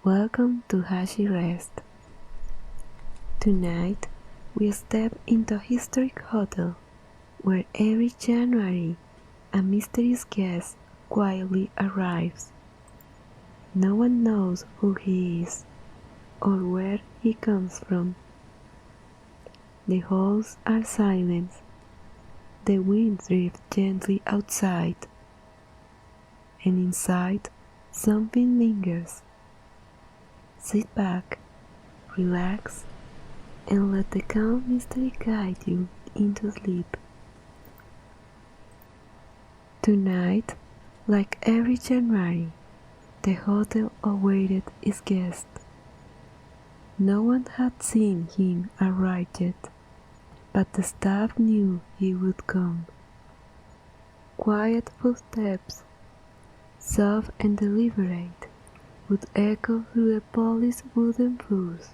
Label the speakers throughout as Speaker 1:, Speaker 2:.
Speaker 1: Welcome to Hashi Rest. Tonight, we step into a historic hotel where every January a mysterious guest quietly arrives. No one knows who he is or where he comes from. The halls are silent. The wind drifts gently outside, and inside something lingers. Sit back, relax, and let the calm mystery guide you into sleep. Tonight, like every January, the hotel awaited its guest. No one had seen him arrive yet, but the staff knew he would come. Quiet footsteps, soft and deliberate, would echo through the polished wooden floors.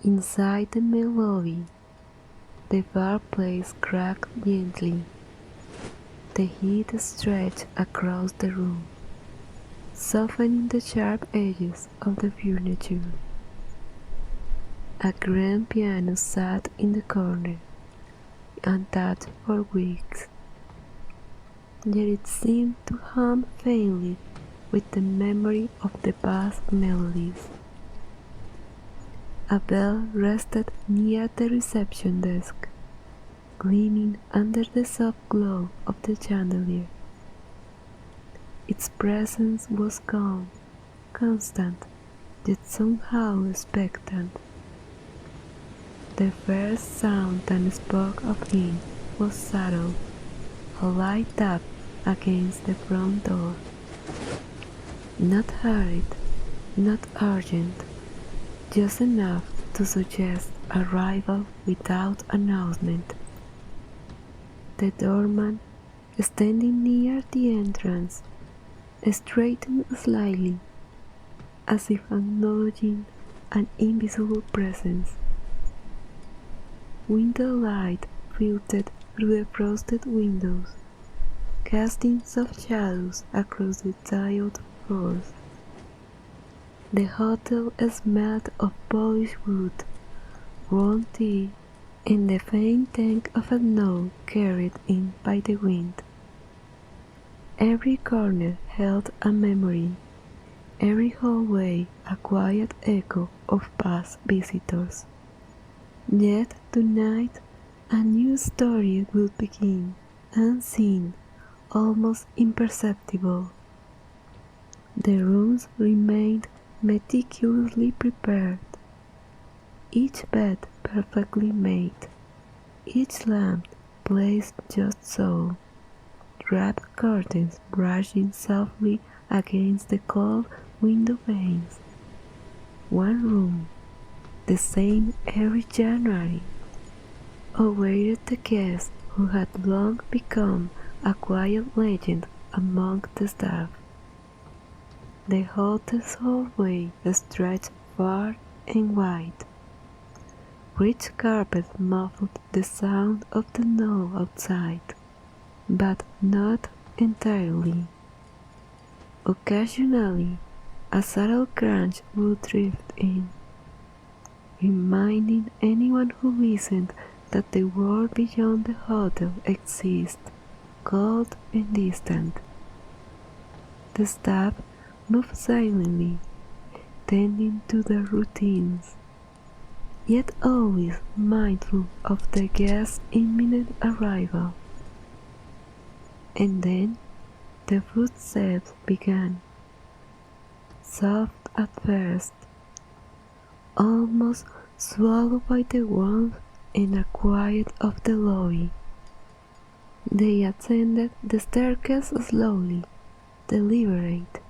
Speaker 1: Inside the main lobby, the fireplace cracked gently. The heat stretched across the room, softening the sharp edges of the furniture. A grand piano sat in the corner, untouched for weeks, yet it seemed to hum faintly with the memory of the past melodies. A bell rested near the reception desk, gleaming under the soft glow of the chandelier. Its presence was calm, constant, yet somehow expectant. The first sound that spoke of him was subtle, a light tap against the front door. Not hurried, not urgent, just enough to suggest arrival without announcement. The doorman, standing near the entrance, straightened slightly, as if acknowledging an invisible presence. Window light filtered through the frosted windows, casting soft shadows across the tiled floors. The hotel smelled of polished wood, warm tea, and the faint tang of snow carried in by the wind. Every corner held a memory, every hallway a quiet echo of past visitors. Yet tonight a new story will begin, unseen, almost imperceptible. The rooms remained meticulously prepared, each bed perfectly made, each lamp placed just so, wrapped curtains brushing softly against the cold window panes. One room, the same every January, awaited the guest who had long become a quiet legend among the staff. The hotel's hallway stretched far and wide. Rich carpet muffled the sound of the snow outside, but not entirely. Occasionally, a subtle crunch would drift in, reminding anyone who listened that the world beyond the hotel exists, cold and distant. The staff moved silently, tending to their routines, yet always mindful of the guest's imminent arrival. And then the footsteps began, soft at first, almost swallowed by the warmth and quiet of the lobby. They ascended the staircase slowly, deliberate.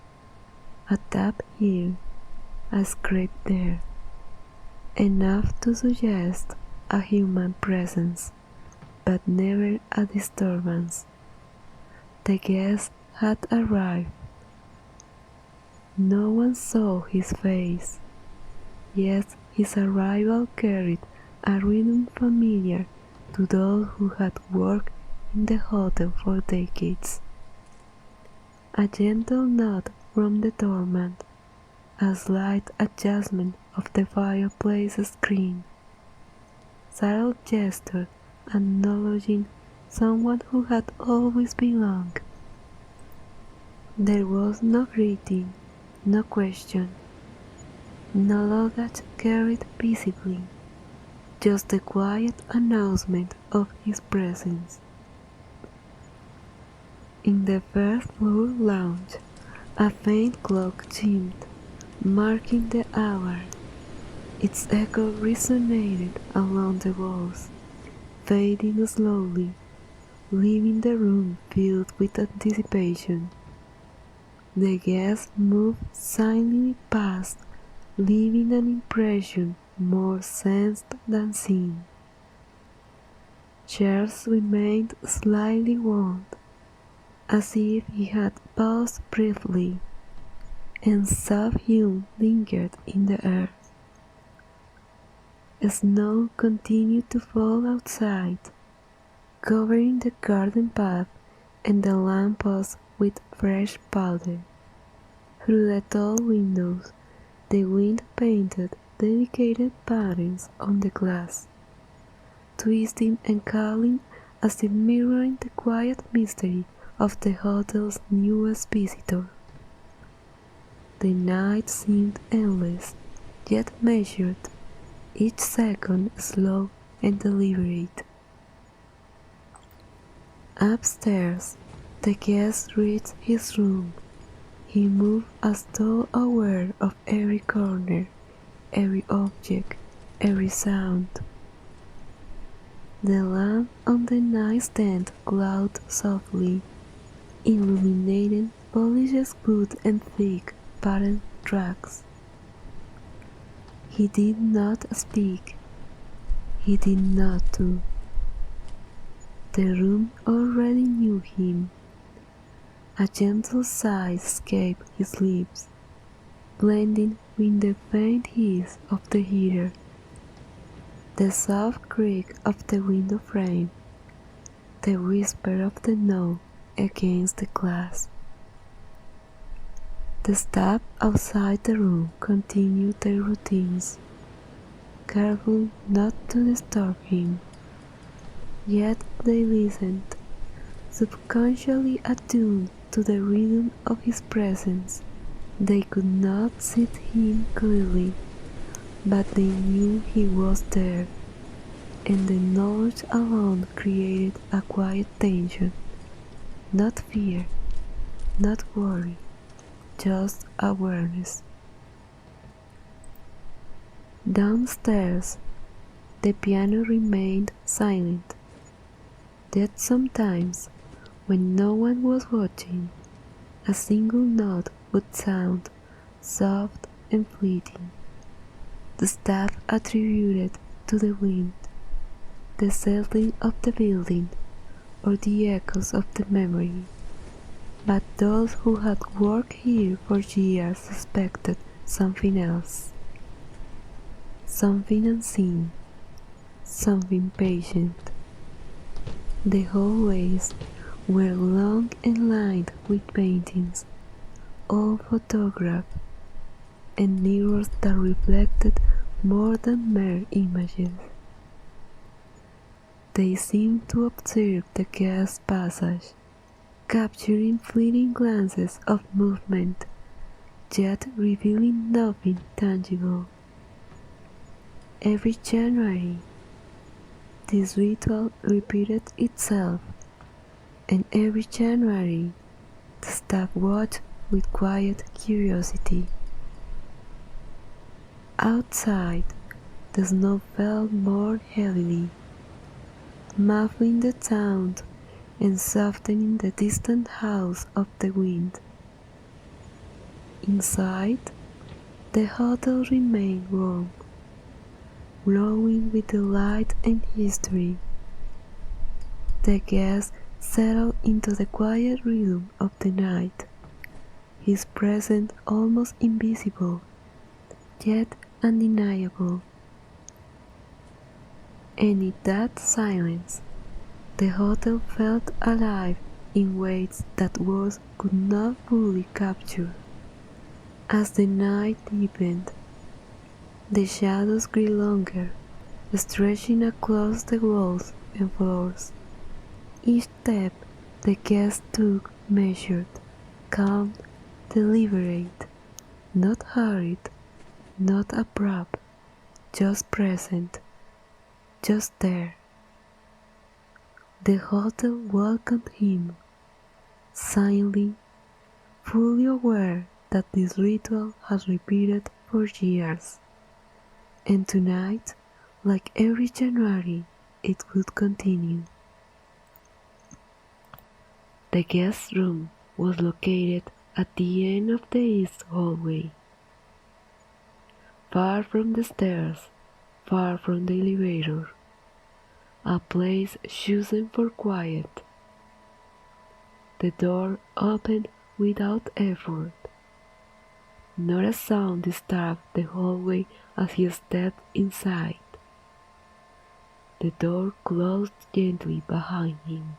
Speaker 1: A tap here, a scrape there, enough to suggest a human presence, but never a disturbance. The guest had arrived. No one saw his face, yet his arrival carried a rhythm familiar to those who had worked in the hotel for decades. A gentle nod from the doorman, a slight adjustment of the fireplace screen, subtle gesture acknowledging someone who had always belonged. There was no greeting, no question, no luggage carried visibly, just the quiet announcement of his presence. In the first floor lounge, a faint clock chimed, marking the hour. Its echo resonated along the walls, fading slowly, leaving the room filled with anticipation. The guests moved silently past, leaving an impression more sensed than seen. Chairs remained slightly worn, as if he had paused briefly, and soft hum lingered in the air. Snow continued to fall outside, covering the garden path and the lamppost with fresh powder. Through the tall windows, the wind painted delicate patterns on the glass, twisting and calling as if mirroring the quiet mystery of the hotel's newest visitor. The night seemed endless, yet measured, each second slow and deliberate. Upstairs, the guest reached his room. He moved as though aware of every corner, every object, every sound. The lamp on the nightstand glowed softly, illuminating polished wood and thick patterned rugs. He did not speak. He did not do. The room already knew him. A gentle sigh escaped his lips, blending with the faint hiss of the heater, the soft creak of the window frame, the whisper of the knob against the glass. The staff outside the room continued their routines, careful not to disturb him. Yet they listened, subconsciously attuned to the rhythm of his presence. They could not see him clearly, but they knew he was there, and the knowledge alone created a quiet tension. Not fear, not worry, just awareness. Downstairs, the piano remained silent. Yet sometimes, when no one was watching, a single note would sound, soft and fleeting. The staff attributed to the wind, the settling of the building, or the echoes of the memory. But those who had worked here for years suspected something else, something unseen, something patient. The hallways were long and lined with paintings, all photographed, and mirrors that reflected more than mere images. They seemed to observe the guest's passage, capturing fleeting glances of movement, yet revealing nothing tangible. Every January, this ritual repeated itself, and every January the staff watched with quiet curiosity. Outside, the snow fell more heavily, muffling the sound and softening the distant howls of the wind. Inside, the hotel remained warm, glowing with the light and history. The guest settled into the quiet rhythm of the night, his presence almost invisible, yet undeniable. And in that silence, the hotel felt alive in ways that words could not fully capture. As the night deepened, the shadows grew longer, stretching across the walls and floors. Each step the guest took measured, calm, deliberate, not hurried, not abrupt, just present, just there. The hotel welcomed him, silently, fully aware that this ritual had repeated for years. And tonight, like every January, it would continue. The guest room was located at the end of the east hallway, far from the stairs, far from the elevator, a place chosen for quiet. The door opened without effort. Not a sound disturbed the hallway as he stepped inside. The door closed gently behind him,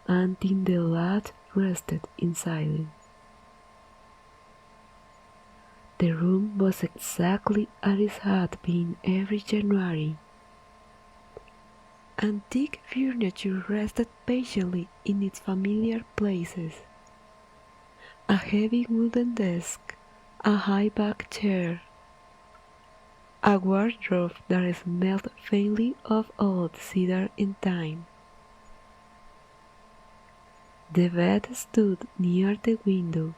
Speaker 1: until the lad rested in silence. The room was exactly as it had been every January. Antique furniture rested patiently in its familiar places. A heavy wooden desk, a high-backed chair, a wardrobe that smelled faintly of old cedar and thyme. The bed stood near the window,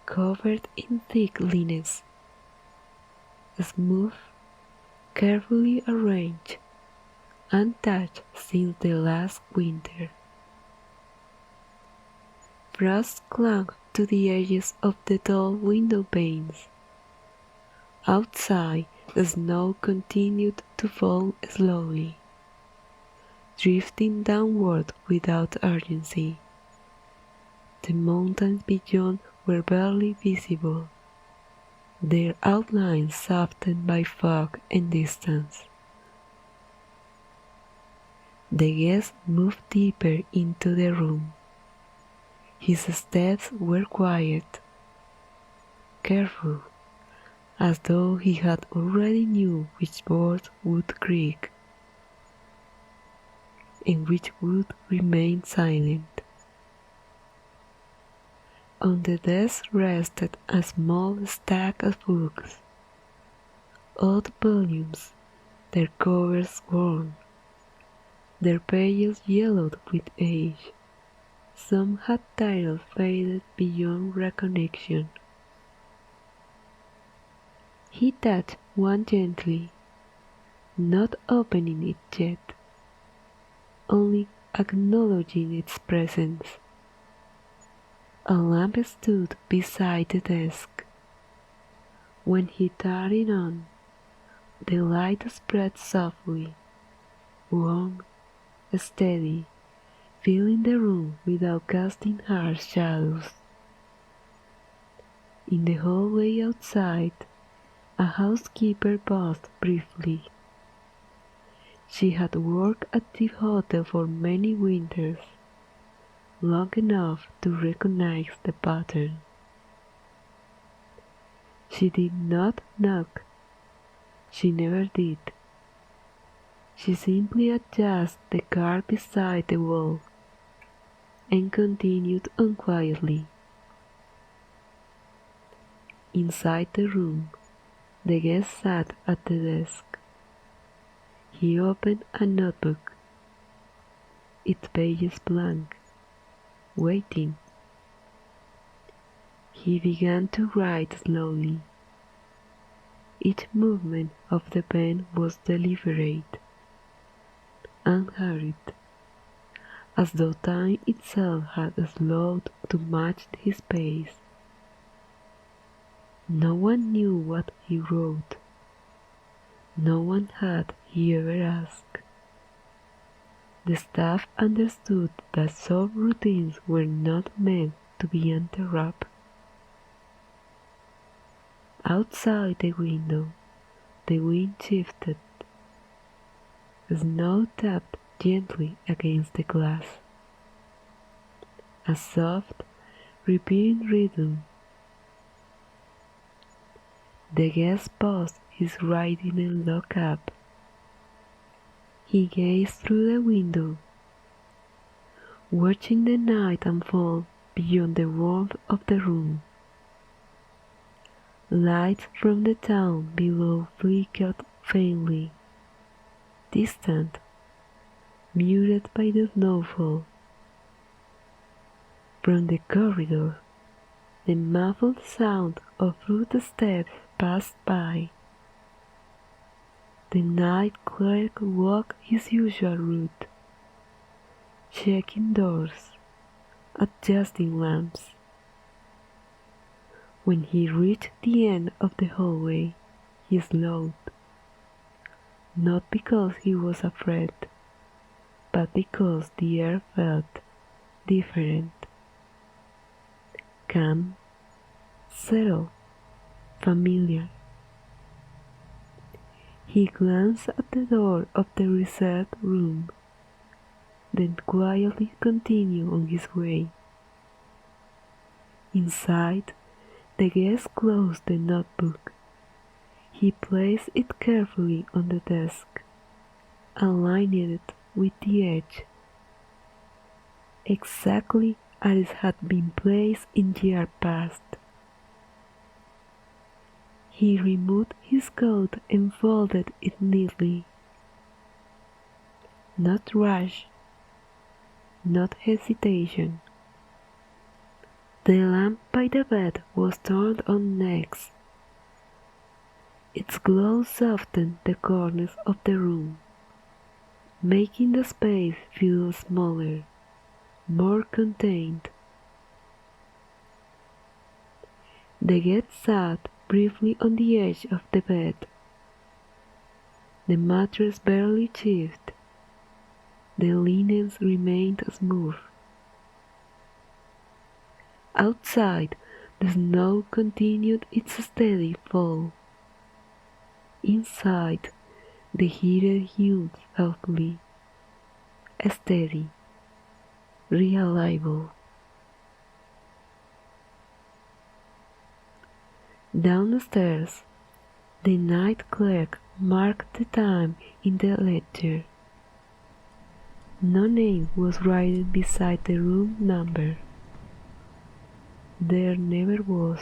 Speaker 1: covered in thick linens, smooth, carefully arranged, untouched since the last winter. Frost clung to the edges of the tall window panes. Outside, the snow continued to fall slowly, drifting downward without urgency. The mountains beyond were barely visible, their outlines softened by fog and distance. The guest moved deeper into the room. His steps were quiet, careful, as though he had already knew which boards would creak and which would remain silent. On the desk rested a small stack of books, old volumes, their covers worn, their pages yellowed with age. Some had titles faded beyond recognition. He touched one gently, not opening it yet, only acknowledging its presence. A lamp stood beside the desk. When he turned it on, the light spread softly, warm, steady, filling the room without casting harsh shadows. In the hallway outside, a housekeeper paused briefly. She had worked at the hotel for many winters, long enough to recognize the pattern. She did not knock. She never did. She simply adjusted the card beside the wall and continued on quietly. Inside the room, the guest sat at the desk. He opened a notebook, its pages blank, waiting. He began to write slowly. Each movement of the pen was deliberate, unhurried, as though time itself had slowed to match his pace. No one knew what he wrote. No one had he ever asked. The staff understood that some routines were not meant to be interrupted. Outside the window, the wind shifted. Snow tapped gently against the glass. A soft, repeating rhythm, The guest paused his writing and looked up. He gazed through the window, watching the night unfold beyond the warmth of the room. Lights from the town below flickered faintly, distant, muted by the snowfall. From the corridor, the muffled sound of footsteps passed by. The night clerk walked his usual route, checking doors, adjusting lamps. When he reached the end of the hallway, he slowed, not because he was afraid, but because the air felt different. Calm, settled, familiar. He glanced at the door of the reserved room, then quietly continued on his way. Inside, the guest closed the notebook. He placed it carefully on the desk, aligning it with the edge, exactly as it had been placed in years past. He removed his coat and folded it neatly. Not rush, not hesitation. The lamp by the bed was turned on next. Its glow softened the corners of the room, making the space feel smaller, more contained. The guest sat briefly on the edge of the bed. The mattress barely shifted. The linens remained smooth. Outside, the snow continued its steady fall. Inside, the heater hummed softly, steady, reliable. Downstairs, the night clerk marked the time in the ledger. No name was written beside the room number. There never was.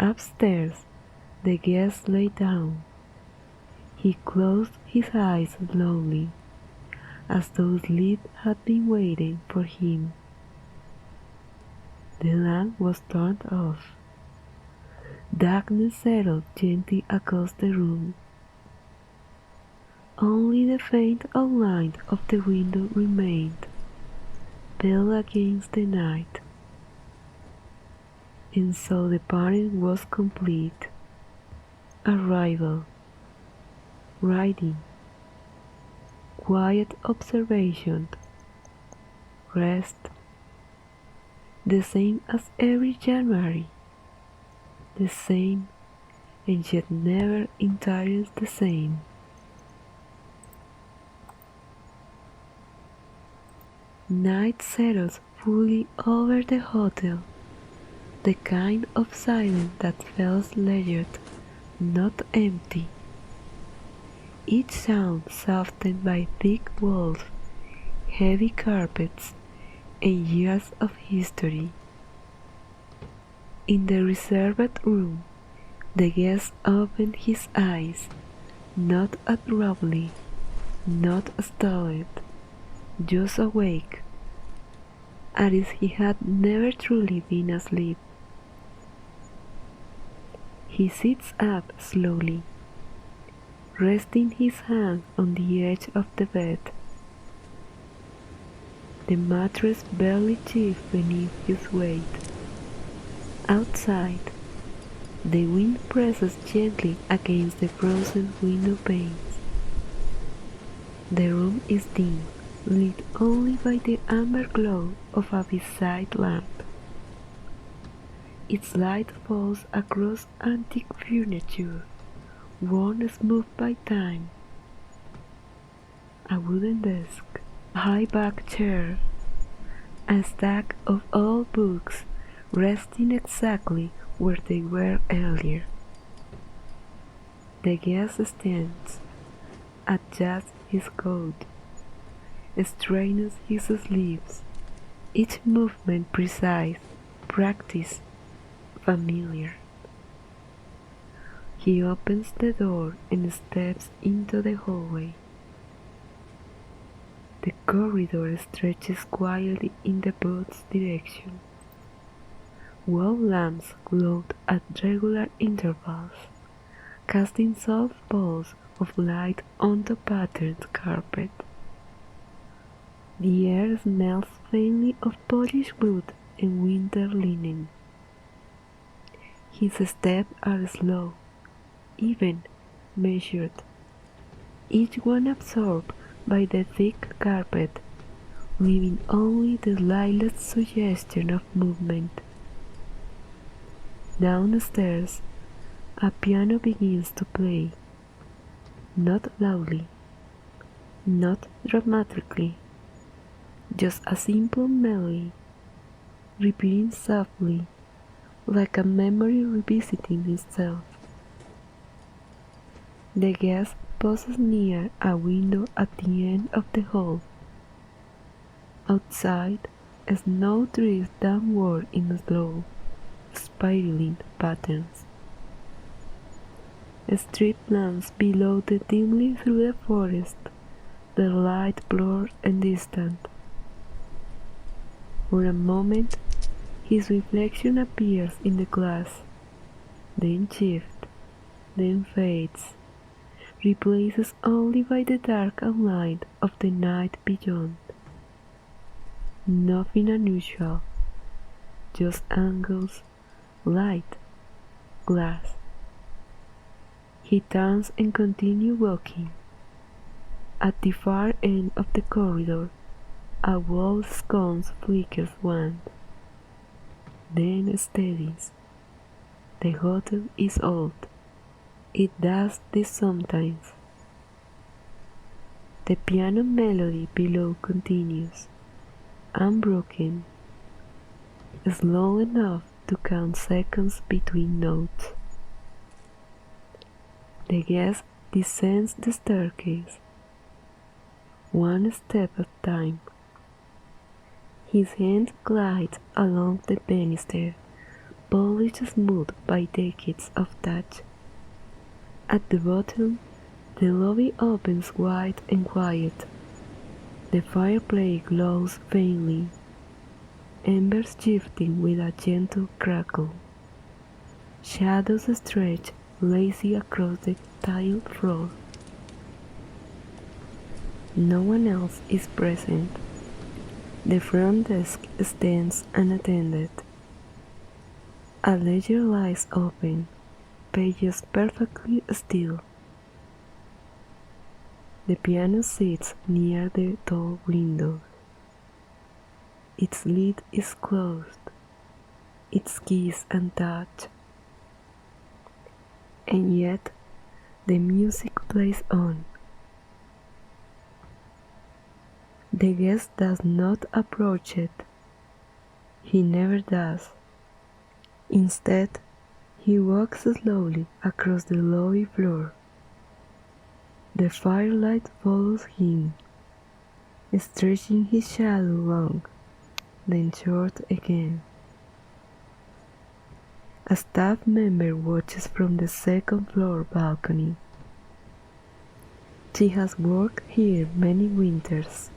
Speaker 1: Upstairs, the guest lay down. He closed his eyes slowly, as though sleep had been waiting for him. The lamp was turned off. Darkness settled gently across the room. Only the faint outline of the window remained, pale against the night. And so the pairing was complete. Arrival, writing, quiet observation, rest, the same as every January, the same and yet never entirely the same. Night settles fully over the hotel, the kind of silence that felt layered, not empty. Each sound softened by thick walls, heavy carpets, and years of history. In the reserved room, the guest opened his eyes, not abruptly, not startled, just awake, as if he had never truly been asleep. He sits up slowly, resting his hand on the edge of the bed. The mattress barely shifts beneath his weight. Outside, the wind presses gently against the frozen window panes. The room is dim, lit only by the amber glow of a bedside lamp. Its light falls across antique furniture, worn smooth by time. A wooden desk, a high-backed chair, a stack of old books resting exactly where they were earlier. The guest stands, adjusts his coat, straightens his sleeves, each movement precise, practiced, familiar. He opens the door and steps into the hallway. The corridor stretches quietly in the boat's direction. Wall lamps glowed at regular intervals, casting soft balls of light on the patterned carpet. The air smells faintly of polished wood and winter linen. His steps are slow, even, measured, each one absorbed by the thick carpet, leaving only the slightest suggestion of movement. Downstairs, a piano begins to play, not loudly, not dramatically, just a simple melody, repeating softly, like a memory revisiting itself. The guest pauses near a window at the end of the hall. Outside, snow drifts downward in slow, spiraling patterns. Street lamps below the dimly through the forest, their light blurred and distant. For a moment, his reflection appears in the glass, then shifts, then fades, replaced only by the dark outline of the night beyond. Nothing unusual, just angles, light, glass. He turns and continues walking. At the far end of the corridor, a wall sconce flickers once, then steadies. The hotel is old. It does this sometimes. The piano melody below continues, unbroken, slow enough to count seconds between notes. The guest descends the staircase, one step at a time. His hand glides along the banister, polished smooth by decades of touch. At the bottom, the lobby opens wide and quiet. The fireplace glows faintly, embers shifting with a gentle crackle. Shadows stretch lazy across the tiled floor. No one else is present. The front desk stands unattended. A ledger lies open, pages perfectly still. The piano sits near the tall window. Its lid is closed, its keys untouched. And yet, the music plays on. The guest does not approach it. He never does. Instead, he walks slowly across the lobby floor. The firelight follows him, stretching his shadow long, then short again. A staff member watches from the second floor balcony. She has worked here many winters.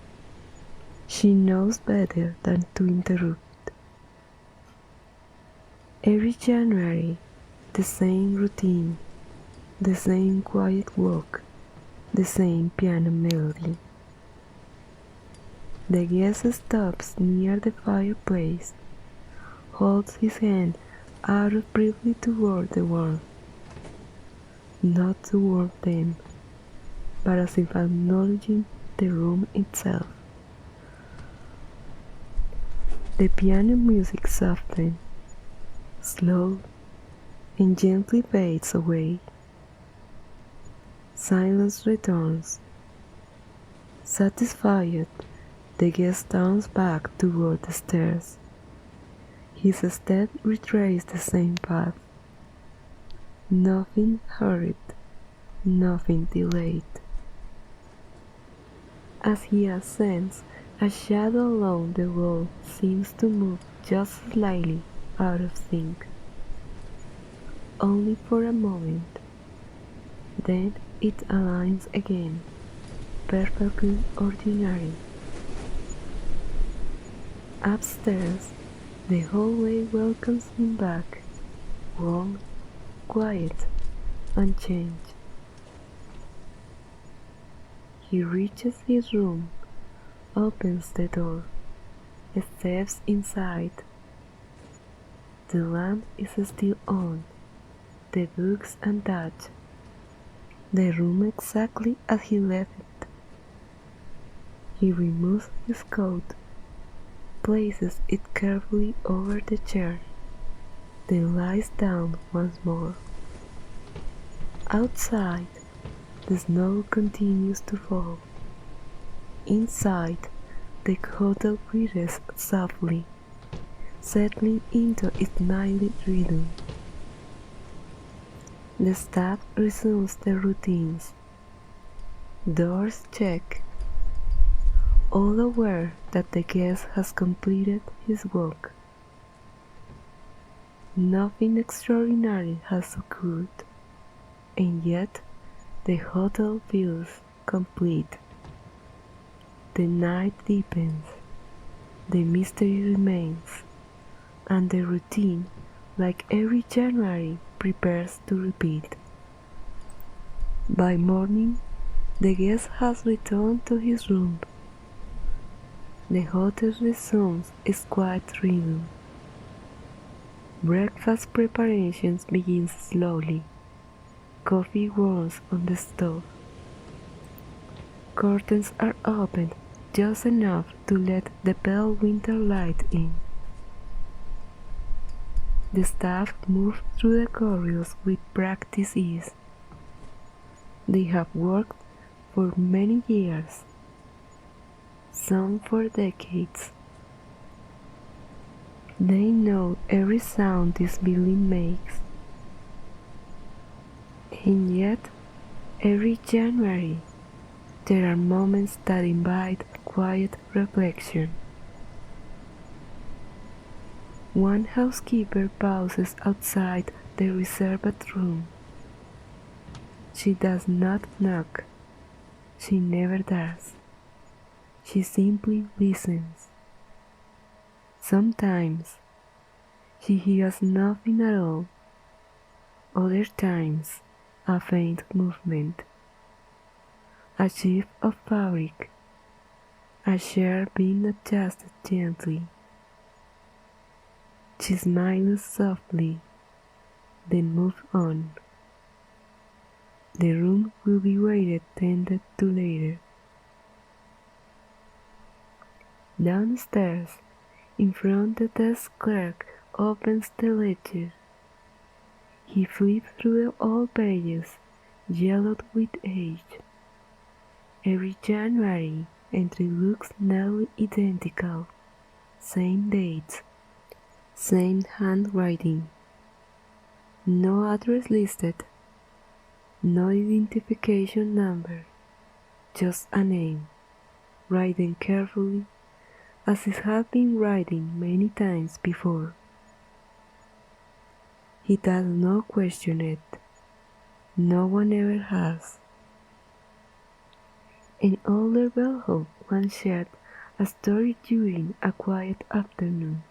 Speaker 1: She knows better than to interrupt. Every January, the same routine, the same quiet walk, the same piano melody. The guest stops near the fireplace, holds his hand out briefly toward the warmth, not toward them, but as if acknowledging the room itself. The piano music softens, slow, and gently fades away. Silence returns. Satisfied, the guest turns back toward the stairs. His step retraced the same path. Nothing hurried, nothing delayed. As he ascends, a shadow along the wall seems to move just slightly out of sync. Only for a moment. Then it aligns again, perfectly ordinary. Upstairs, the hallway welcomes him back, warm, quiet, unchanged. He reaches his room, opens the door, steps inside. The lamp is still on, the books untouched, the room exactly as he left it. He removes his coat, places it carefully over the chair, then lies down once more. Outside, the snow continues to fall. Inside, the hotel breathes softly, settling into its nightly rhythm. The staff resumes their routines. Doors check, all aware that the guest has completed his work. Nothing extraordinary has occurred, and yet the hotel feels complete. The night deepens, the mystery remains, and the routine, like every January, prepares to repeat. By morning, the guest has returned to his room. The hotel resumes its quiet rhythm. Breakfast preparations begin slowly. Coffee warms on the stove. Curtains are opened just enough to let the pale winter light in. The staff move through the corridors with practiced ease. They have worked for many years, some for decades. They know every sound this building makes. And yet, every January, there are moments that invite quiet reflection. One housekeeper pauses outside the reserved room. She does not knock. She never does. She simply listens. Sometimes she hears nothing at all. Other times, a faint movement, a shift of fabric, a chair being adjusted gently. She smiles softly, then moves on. The room will be waited tended to later. Downstairs, in front the desk clerk opens the ledger. He flips through the old pages, yellowed with age. Every January entry looks nearly identical. Same dates, same handwriting. No address listed, no identification number, just a name, written carefully as it had been written many times before. He does not question it. No one ever has. An older bellhop once shared a story during a quiet afternoon.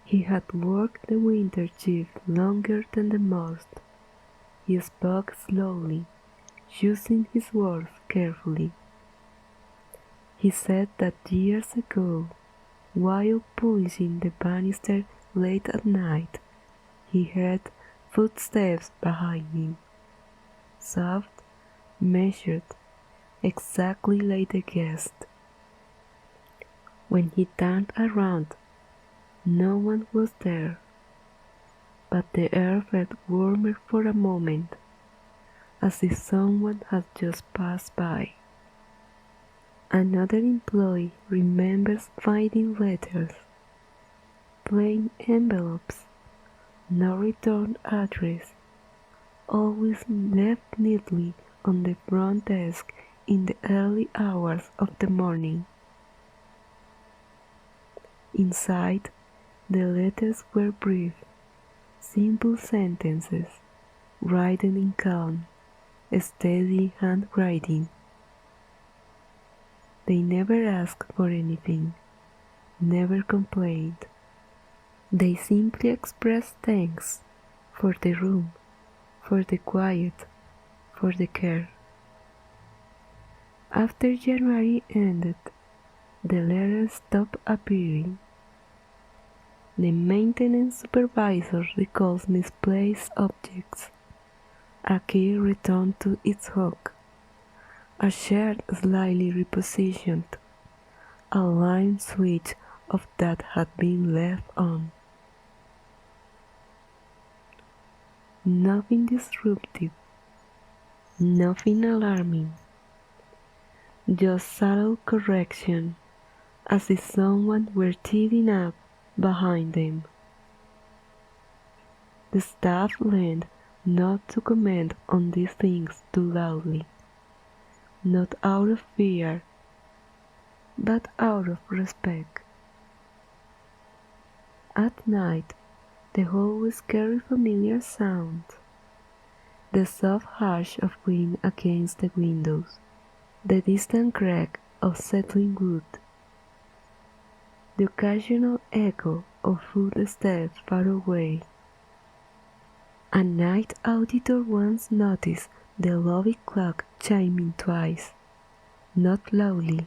Speaker 1: He had worked the winter shift longer than the most. He spoke slowly, choosing his words carefully. He said that years ago, while polishing the banister late at night, he heard footsteps behind him, soft, measured, exactly like the guest. When he turned around, no one was there, but the air felt warmer for a moment, as if someone had just passed by. Another employee remembers finding letters, plain envelopes, no return address, always left neatly on the front desk in the early hours of the morning. Inside, the letters were brief, simple sentences, written in calm, steady handwriting. They never asked for anything, never complained. They simply expressed thanks for the room, for the quiet, for the care. After January ended, the letters stopped appearing. The maintenance supervisor recalls misplaced objects. A key returned to its hook. A shirt slightly repositioned. A line switch of that had been left on. Nothing disruptive, nothing alarming, just subtle correction, as if someone were tidying up behind them. The staff learned not to comment on these things too loudly, not out of fear, but out of respect. At night, the hallways carry familiar sounds, the soft hush of wind against the windows, the distant crack of settling wood, the occasional echo of footsteps far away. A night auditor once noticed the lobby clock chiming twice, not loudly,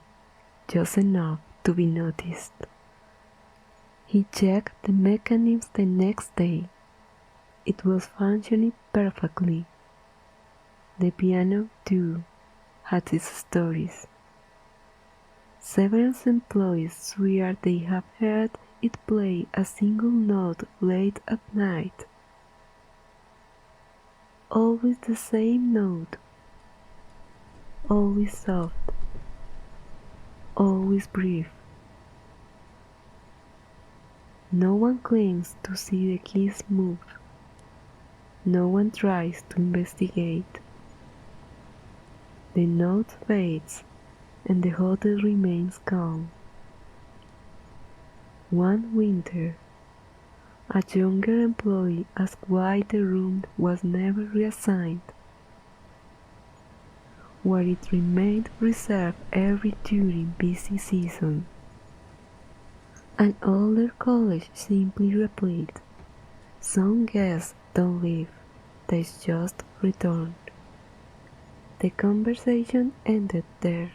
Speaker 1: just enough to be noticed. He checked the mechanism the next day. It was functioning perfectly. The piano, too, had its stories. Several employees swear they have heard it play a single note late at night. Always the same note, always soft, always brief. No one claims to see the keys move. No one tries to investigate. The note fades and the hotel remains calm. One winter, a younger employee asked why the room was never reassigned, why it remained reserved every during busy season. An older colleague simply replied, "Some guests don't leave, they just return." The conversation ended there.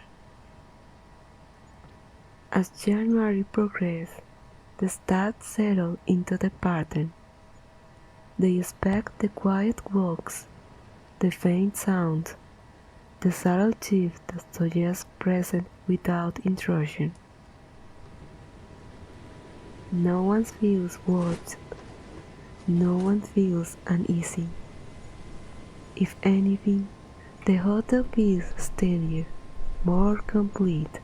Speaker 1: As January progressed, the staff settled into the pattern. They expect the quiet walks, the faint sounds, the subtle shift that suggests presence without intrusion. No one feels watched. No one feels uneasy. If anything, the hotel feels steadier, more complete.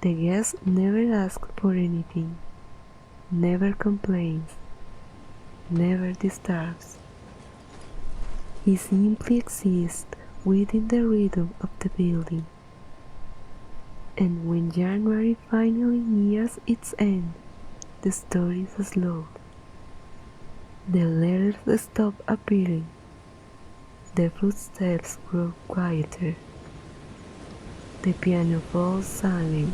Speaker 1: The guest never asks for anything, never complains, never disturbs. He simply exists within the rhythm of the building. And when January finally nears its end, the story is slow. The letters stop appearing. The footsteps grow quieter. The piano falls silent.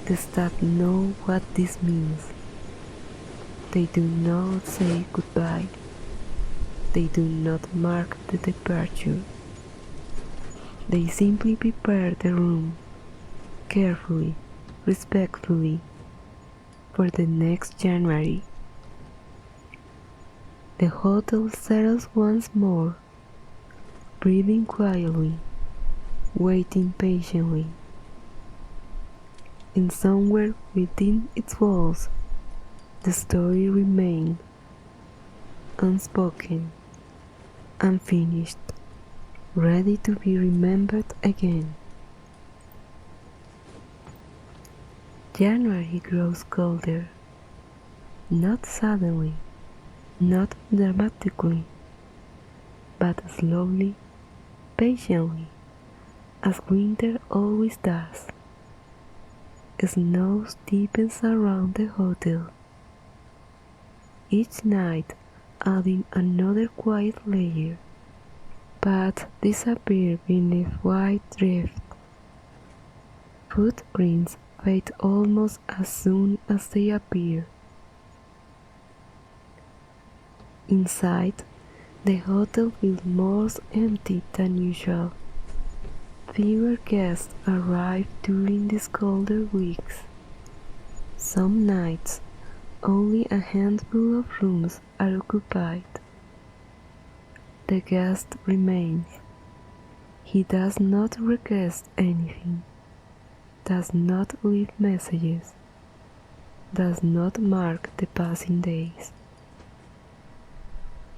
Speaker 1: The staff know what this means. They do not say goodbye. They do not mark the departure. They simply prepare the room, carefully, respectfully, for the next January. The hotel settles once more, breathing quietly, waiting patiently. And somewhere within its walls, the story remains unspoken, unfinished, ready to be remembered again. January grows colder, not suddenly, not dramatically, but slowly, patiently, as winter always does. Snow deepens around the hotel, each night adding another quiet layer, but disappear beneath white drift. Footprints fade almost as soon as they appear. Inside, the hotel feels more empty than usual. Fewer guests arrive during these colder weeks. Some nights, only a handful of rooms are occupied. The guest remains. He does not request anything, does not leave messages, does not mark the passing days.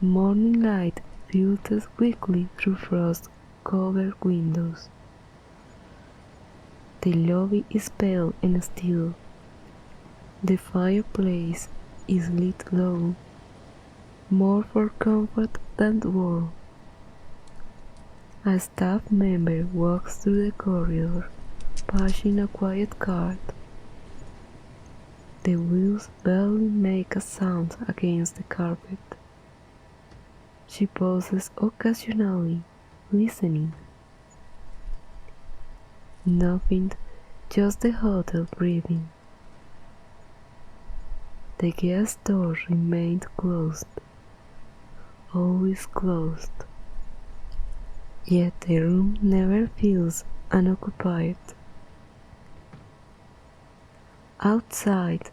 Speaker 1: Morning light filters quickly through frost-covered windows. The lobby is pale and still. The fireplace is lit low, more for comfort than warmth. A staff member walks through the corridor, pushing a quiet cart. The wheels barely make a sound against the carpet. She pauses occasionally, listening. Nothing, just the hotel breathing. The guest door remained closed, always closed. Yet the room never feels unoccupied. Outside,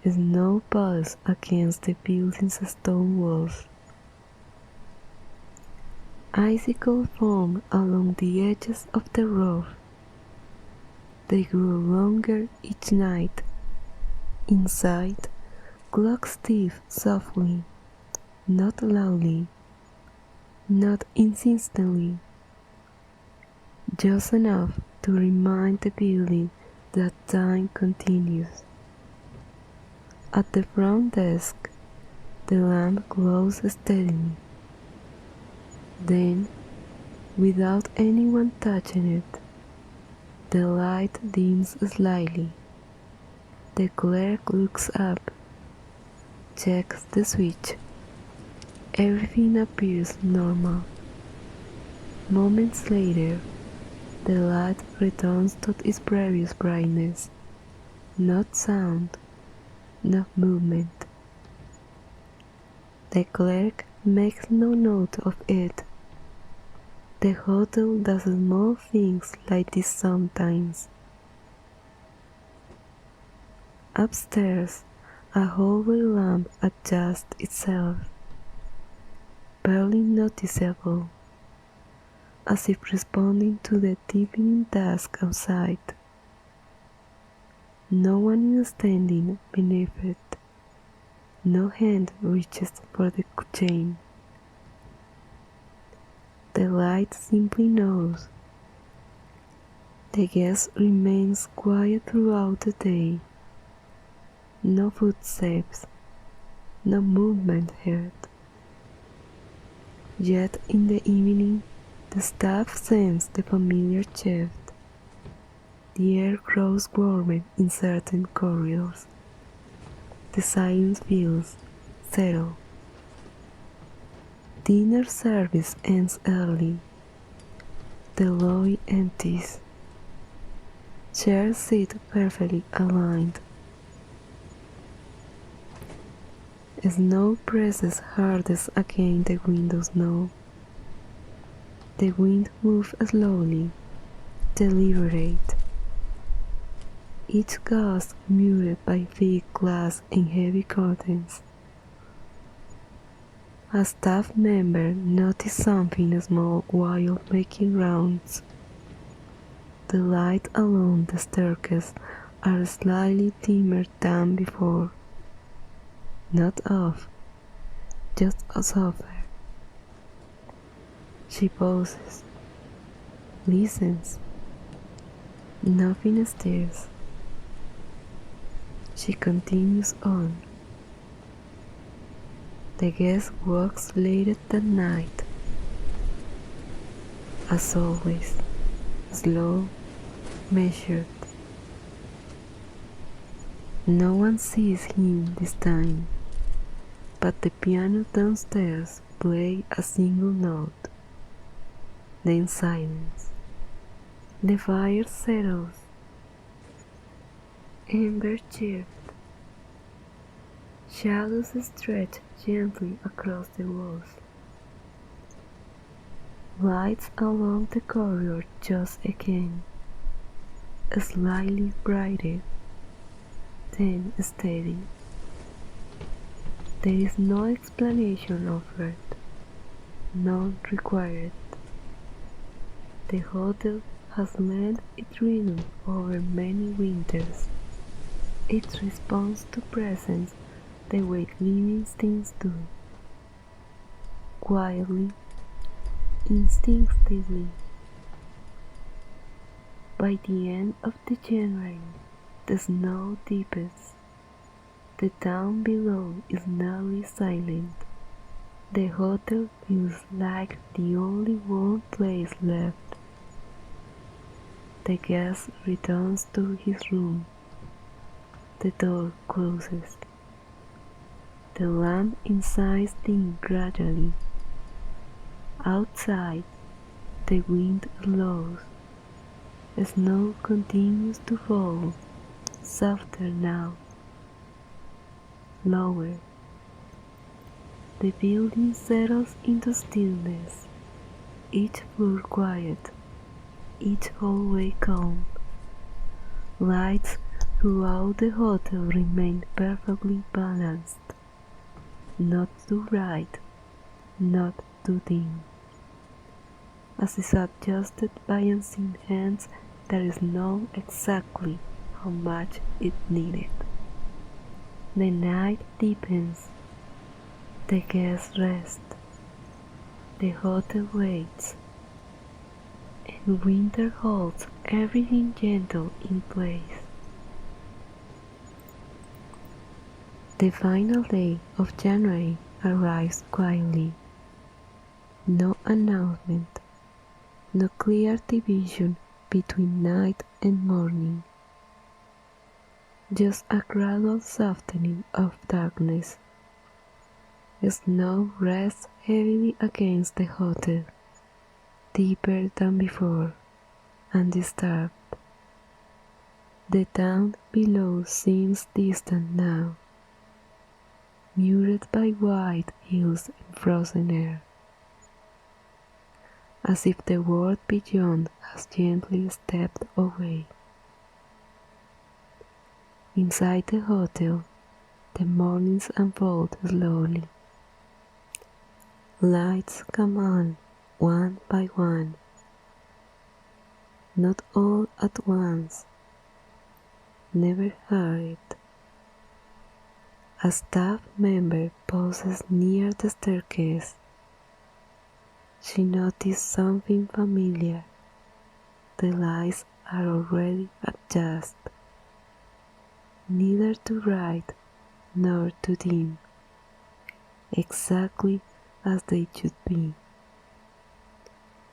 Speaker 1: snow piles against the building's stone walls. Icicles form along the edges of the roof. They grow longer each night. Inside, clocks tick softly, not loudly, not insistently, just enough to remind the building that time continues. At the front desk, the lamp glows steadily. Then, without anyone touching it, the light dims slightly. The clerk looks up, checks the switch. Everything appears normal. Moments later, the light returns to its previous brightness. Not sound, not movement. The clerk makes no note of it. The hotel does small things like this sometimes. Upstairs, a hallway lamp adjusts itself, barely noticeable, as if responding to the deepening dusk outside. No one is standing beneath it. No hand reaches for the chain. The light simply knows. The guest remains quiet throughout the day. No footsteps, no movement heard. Yet in the evening, the staff sense the familiar shift. The air grows warmer in certain corridors. The silence feels settled. Dinner service ends early. The lobby empties. Chairs sit perfectly aligned. Snow presses hardest against the windows now. The wind moves slowly, deliberate. Each gust muted by thick glass and heavy curtains. A staff member noticed something small while making rounds. The light along the staircase are slightly dimmer than before. Not off, just softer. She pauses, listens. Nothing stirs. She continues on. The guest walks late that night. As always, slow, measured. No one sees him this time, but the piano downstairs plays a single note. Then silence. The fire settles. Ember shift. Shadows stretch gently across the walls. Lights along the corridor just again, slightly brighter, then steady. There is no explanation offered, none required. The hotel has lent its rhythm over many winters. It responds to presence the way living things do, quietly, instinctively. By the end of the January, the snow deepens. The town below is nearly silent. The hotel feels like the only warm place left. The guest returns to his room. The door closes. The lamp inside dims gradually. Outside, the wind slows. Snow continues to fall, softer now, lower. The building settles into stillness, each floor quiet, each hallway calm. Lights throughout the hotel remain perfectly balanced, not too bright, not too dim. As is adjusted by unseen hands that is known exactly how much it needed. The night deepens, the guests rest, the hotel waits, and winter holds everything gentle in place. The final day of January arrives quietly. No announcement, no clear division between night and morning. Just a gradual softening of darkness. Snow rests heavily against the hotel, deeper than before, undisturbed. The town below seems distant now, muted by white hills and frozen air, as if the world beyond has gently stepped away. Inside the hotel, the mornings unfold slowly. Lights come on, one by one, not all at once, never hurried. A staff member pauses near the staircase. She noticed something familiar. The lights are already adjusted, neither too bright nor too dim, exactly as they should be.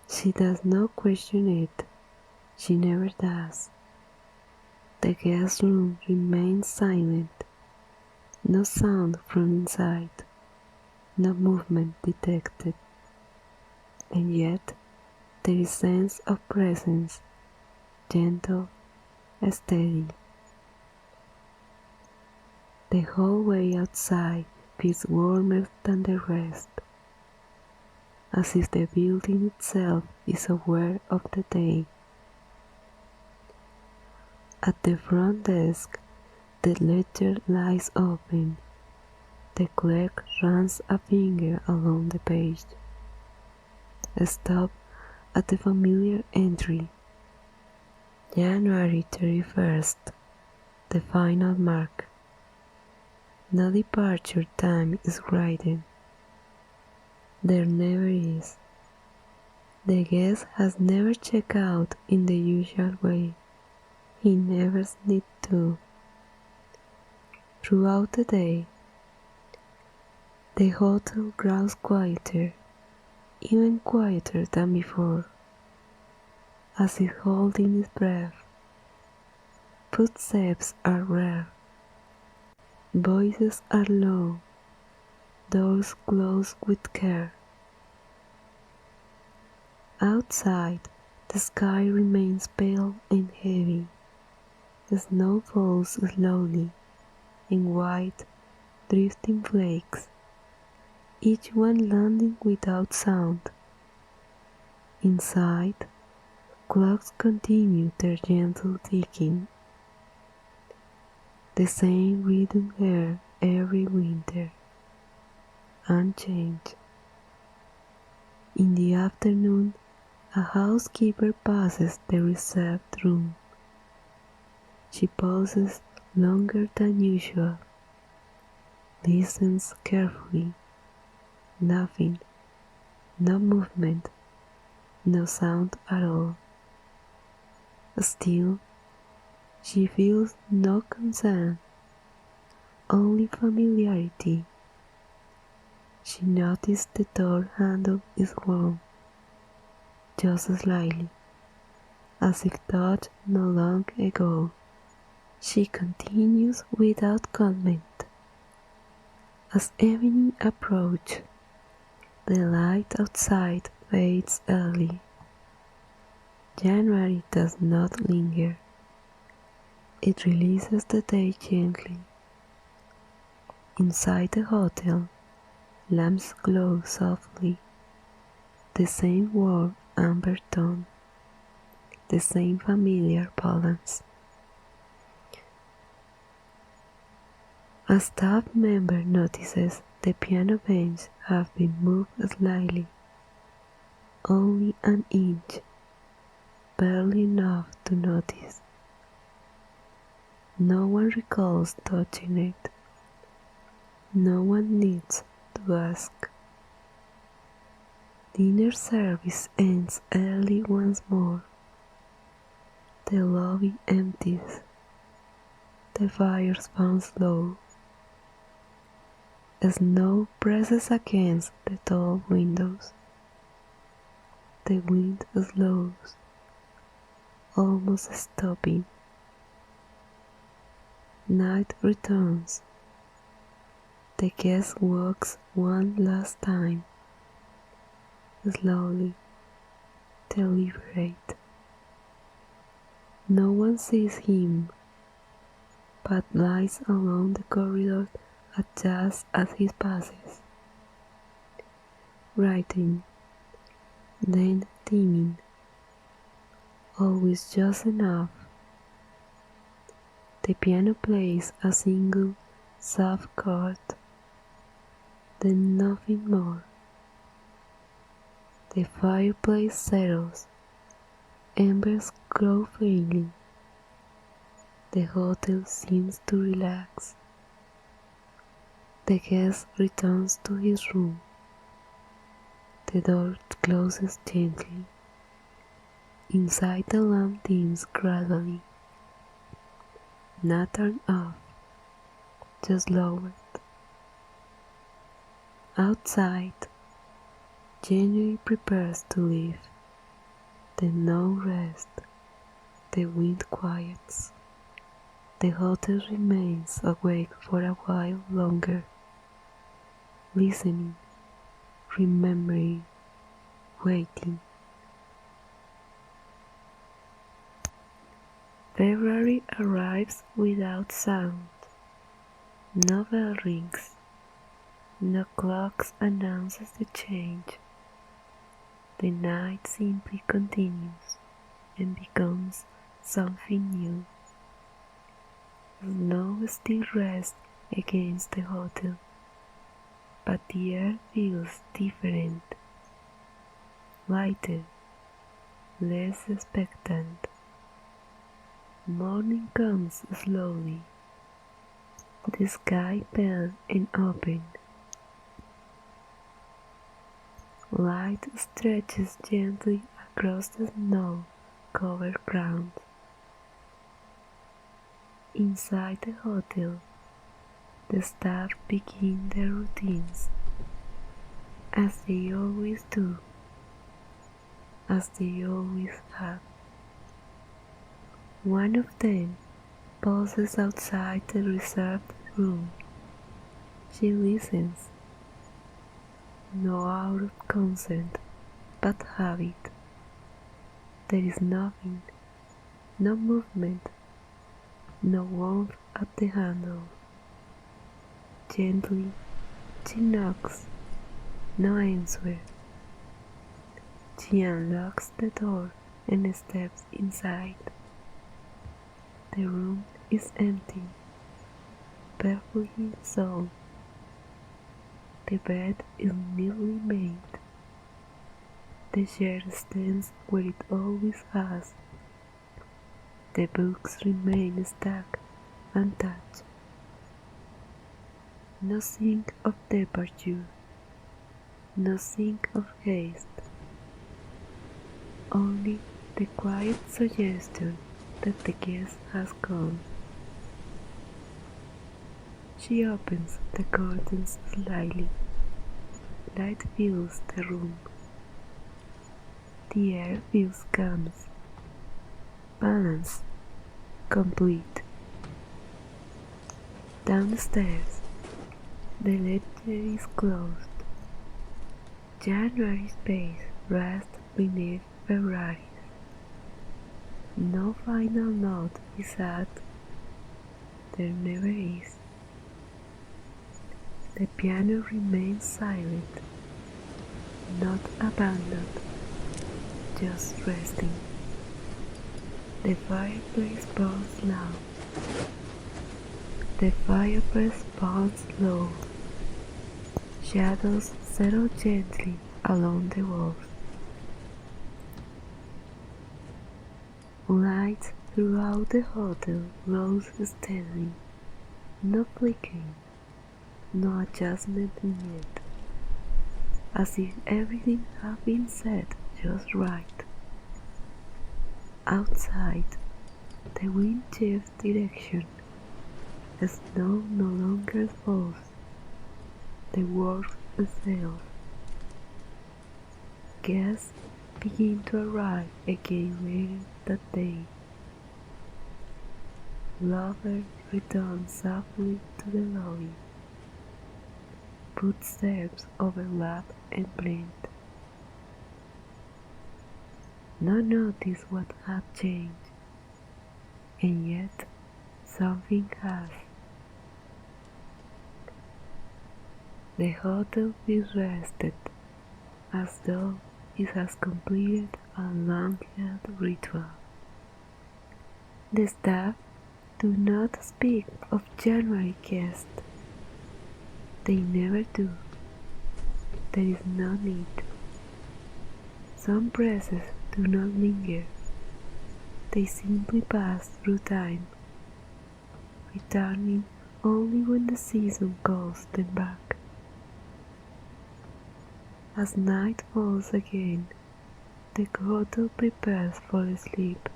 Speaker 1: She does not question it. She never does. The guest room remains silent. No sound from inside, no movement detected. And yet there is sense of presence, gentle, steady. The hallway outside feels warmer than the rest, as if the building itself is aware of the day. At the front desk, the ledger lies open. The clerk runs a finger along the page. Stop at the familiar entry. January 31st, the final mark. No departure time is written. There never is. The guest has never checked out in the usual way. He never needs to. Throughout the day, the hotel grows quieter, even quieter than before, as if holding its breath. Footsteps are rare, voices are low, doors close with care. Outside, the sky remains pale and heavy. The snow falls slowly in white, drifting flakes, each one landing without sound. Inside, clocks continue their gentle ticking, the same rhythm here every winter, unchanged. In the afternoon, a housekeeper passes the reserved room. She pauses longer than usual, listens carefully, nothing, no movement, no sound at all. Still, she feels no concern, only familiarity. She noticed the door handle is warm, just slightly, as if touched not long ago. She continues without comment. As evening approaches, the light outside fades early. January does not linger. It releases the day gently. Inside the hotel, lamps glow softly, the same warm amber tone, the same familiar balance. A staff member notices the piano bench have been moved slightly, only an inch, barely enough to notice. No one recalls touching it. No one needs to ask. Dinner service ends early once more. The lobby empties. The fires bounce low. Snow presses against the tall windows. The wind slows, almost stopping. Night returns. The guest walks one last time, slowly, deliberate. No one sees him, but lies along the corridor just as he passes, writing, then dimming, always just enough. The piano plays a single soft chord, then nothing more. The fireplace settles, embers glow faintly. The hotel seems to relax. The guest returns to his room. The door closes gently. Inside, the lamp dims gradually, not turned off, just lowered. Outside, January prepares to leave. The snow rests, the wind quiets. The hotel remains awake for a while longer, listening, remembering, waiting. February arrives without sound. No bell rings. No clocks announces the change. The night simply continues and becomes something new. Snow still rests against the hotel, but the air feels different, lighter, less expectant. Morning comes slowly. The sky pale and open. Light stretches gently across the snow-covered ground. Inside the hotel, The staff begin their routines, as they always do, as they always have. One of them pauses outside the reserved room. She listens, not out of consent, but habit. There is nothing, no movement, no warmth at the handle. Gently, she knocks, no answer. She unlocks the door and steps inside. The room is empty, perfectly so. The bed is neatly made. The chair stands where it always has. The books remain stacked untouched. No sink of departure, no sink of haste. Only the quiet suggestion that the guest has gone. She opens the curtains slightly. Light fills the room. The air feels calm, balanced, complete. Downstairs, the ledger is closed. January's pace rests beneath February's. No final note is added. There never is. The piano remains silent, not abandoned, just resting. The fireplace burns low. The fireplace burns low. Shadows settle gently along the walls. Light throughout the hotel glows steadily, no flickering, no adjustment yet, as if everything had been set just right. Outside, the wind shifts direction. The snow no longer falls. The world sails. Guests begin to arrive again later that day. Lovers return softly to the lobby. Footsteps overlap and blend. No notice what had changed, and yet something has. The hotel is rested, as though it has completed a long-held ritual. The staff do not speak of January guests. They never do. There is no need. Some presses do not linger. They simply pass through time, returning only when the season calls them back. As night falls again, the hotel prepares for sleep.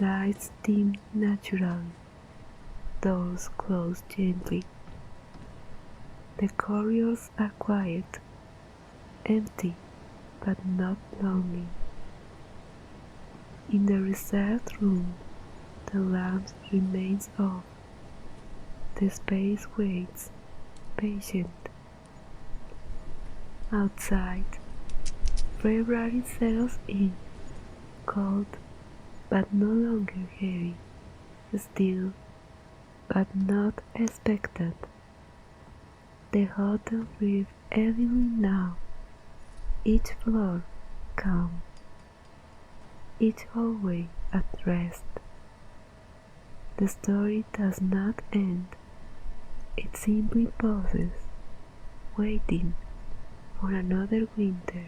Speaker 1: Lights dim naturally, doors close gently. The corridors are quiet, empty but not lonely. In the reserved room, the lamp remains off. The space waits, patient. Outside, February settles in, cold but no longer heavy, still but not expectant. The hotel breathes heavily now, each floor calm, each hallway at rest. The story does not end, it simply pauses, waiting for another winter,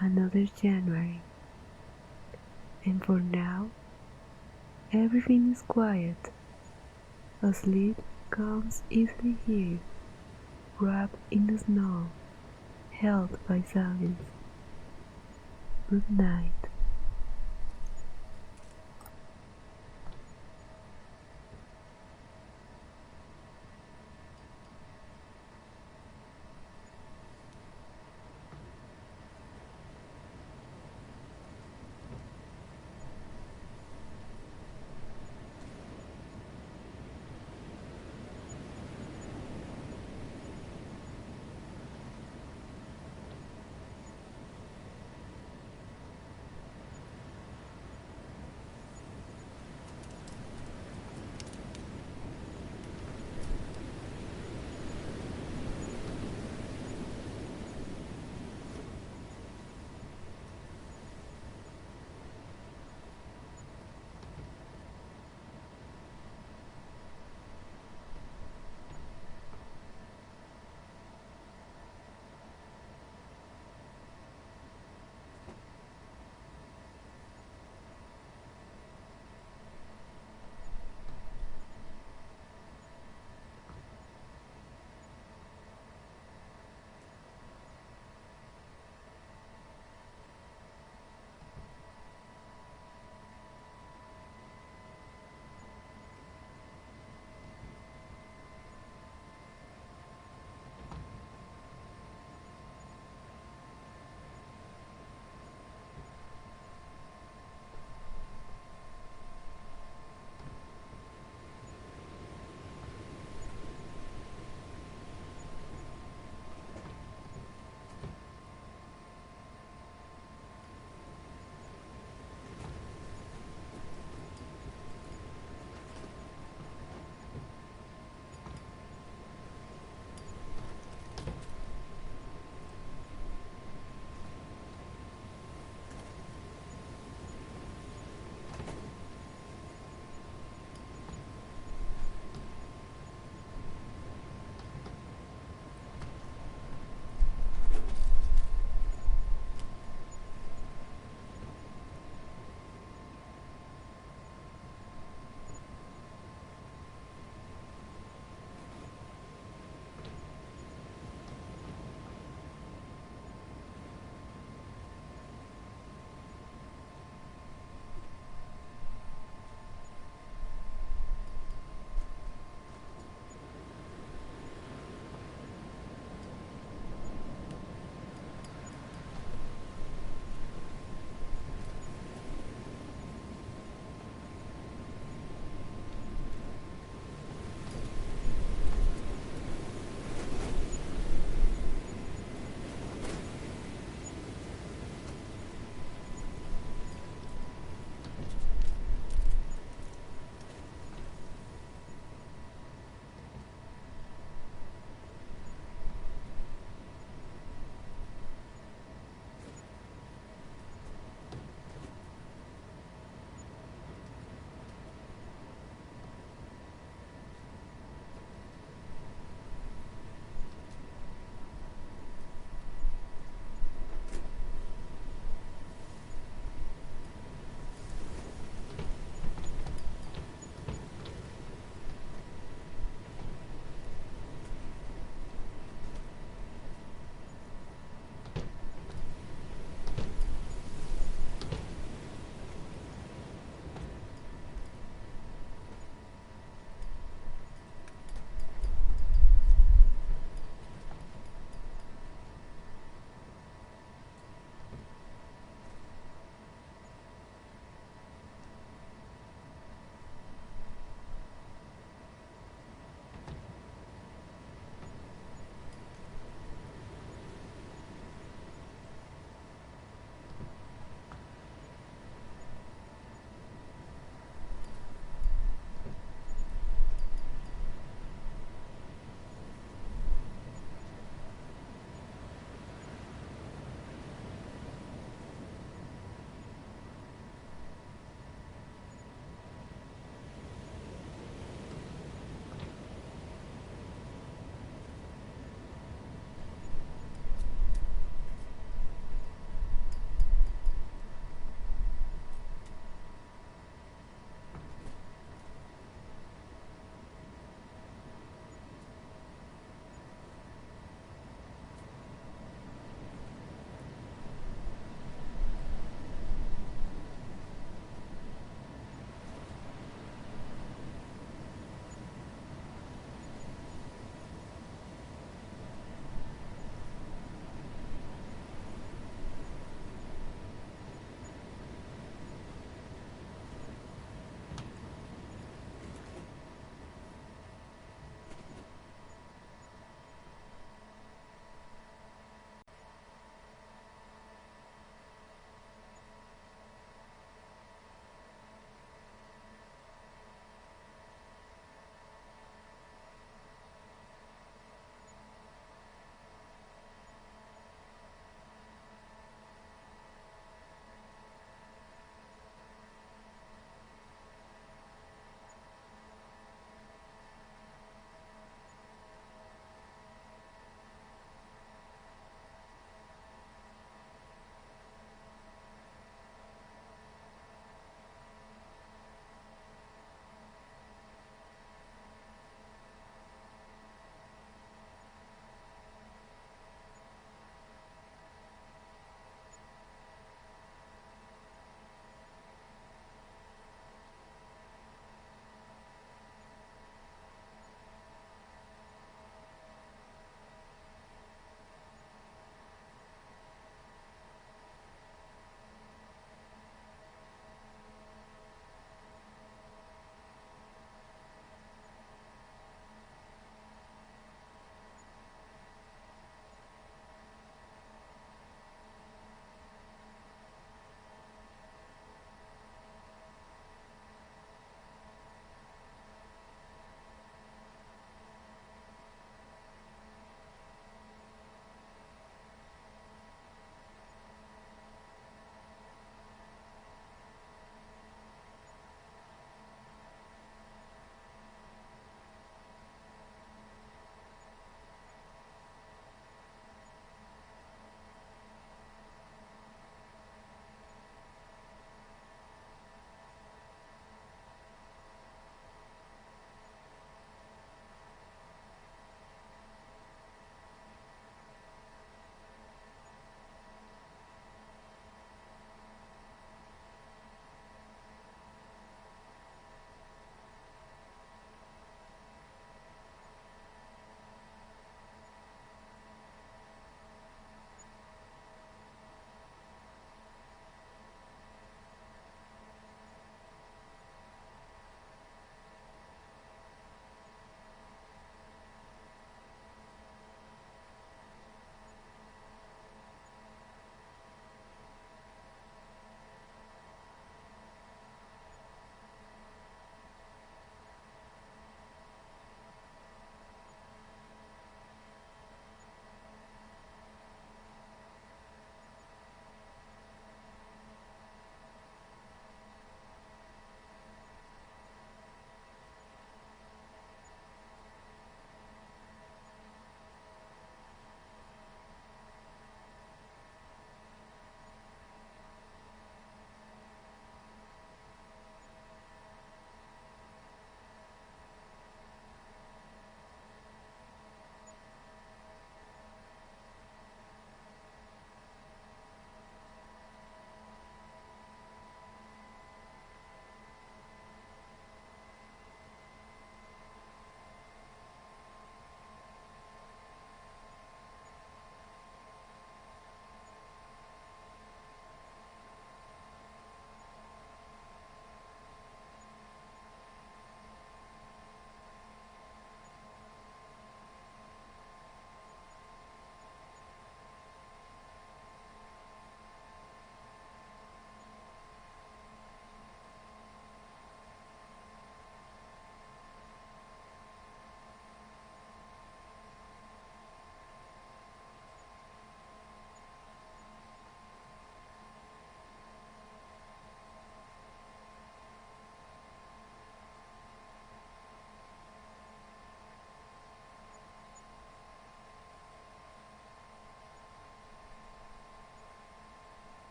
Speaker 1: another January. And for now, everything is quiet. Sleep comes easily here, wrapped in the snow, held by silence. Good night.